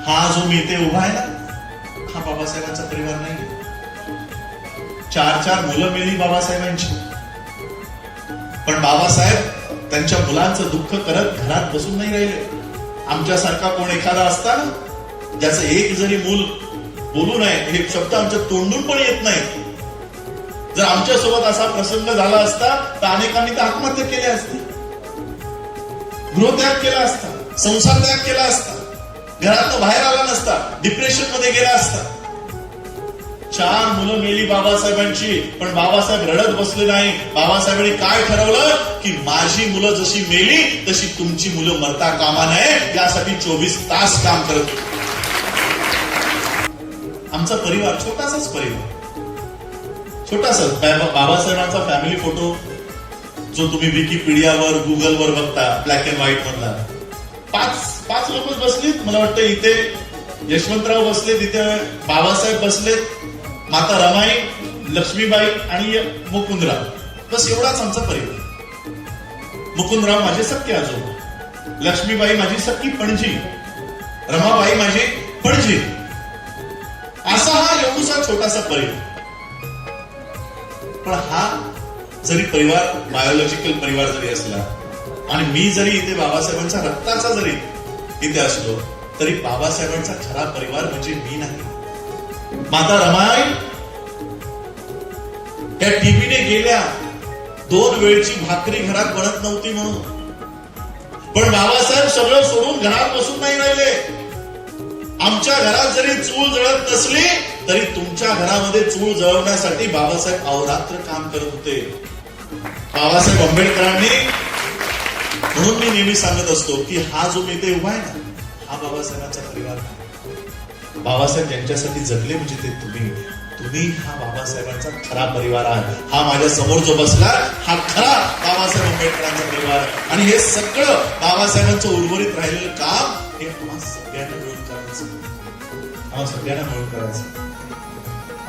हा जो मी इथे उभा आहे ना, हा बाबासाहेबांचा परिवार नाही. 4 मुलं मिळली बाबासाहेबांची, पण बाबासाहेब त्यांच्या मुलांचं दुःख करत घरात बसून नाही राहिले. आमच्यासारखा कोण एखादा असता ना, ज्याचं एक जरी मूल बोलू नये हे शब्द आमच्या तोंडून पण येत नाही, जर आमच्यासोबत असा प्रसंग झाला असता तर अनेकांनी तर आत्महत्या केल्या असती, गृहत्याग केला असता, संसार त्याग केला असता, घरातनं बाहेर आला नसता, डिप्रेशन मध्ये गेला असता. 4 मुलं मेली बाबासाहेबांची, पण बाबासाहेब रडत बसले नाही. बाबासाहेबांनी काय ठरवलं की माझी मुलं जशी मेली तशी तुमची मुलं मरता कामा नये, यासाठी 24 तास काम करत होते. आमचा परिवार छोटासाच परिवार, छोटासाच. बाबासाहेबांचा फॅमिली फोटो जो तुम्ही विकिपीडियावर गुगलवर बघता, ब्लॅक अँड व्हाईट मधला, 5 लोक बसलीत. मला वाटतं इथे यशवंतराव बसले, तिथे बाबासाहेब बसलेत, माता रमाई, लक्ष्मीबाई आणि मुकुंदराव, बस एवढाच आमचा परिवार. मुकुंदराव माझे सख्खे आजोबा, लक्ष्मीबाई माझी सख्खी पणजी, रमाबाई माझी पणजी. असा हा एवढासा छोटासा परिवार. पण हा जरी परिवार बायोलॉजिकल परिवार जरी असला आणि मी जरी इथे बाबासाहेबांच्या रक्ताचा जरी इथे असलो, तरी बाबासाहेबांचा खरा परिवार म्हणजे मी नाही. माता रमाई त्या टीव्हीने गेल्या, 2 वेळची भाकरी घरात बनत नव्हती म्हणून, पण बाबासाहेब सगळं सोडून घरात बसून नाही राहिले. आमच्या घरात जरी चूल जळत नसली तरी तुमच्या घरामध्ये चूल जळवण्यासाठी बाबासाहेब अहोरात्र काम करत होते. बाबासाहेब आंबेडकरांनी, म्हणून मी नेहमी सांगत असतो की हा जो मी इथे उभा आहे ना, हा बाबासाहेबांचा परिवार. बाबासाहेब ज्यांच्यासाठी जगले म्हणजे ते तुम्ही हा बाबासाहेबांचा खरा परिवार आहे. हा माझ्या समोर जो बसला हा खरा बाबासाहेब आंबेडकरांचा परिवार. आणि हे सगळं बाबासाहेबांचं उर्वरित राहिलेलं काम हे आम्हा सगळ्यांना मिळून करायचं, आम्हा सगळ्यांना मिळून करायचं.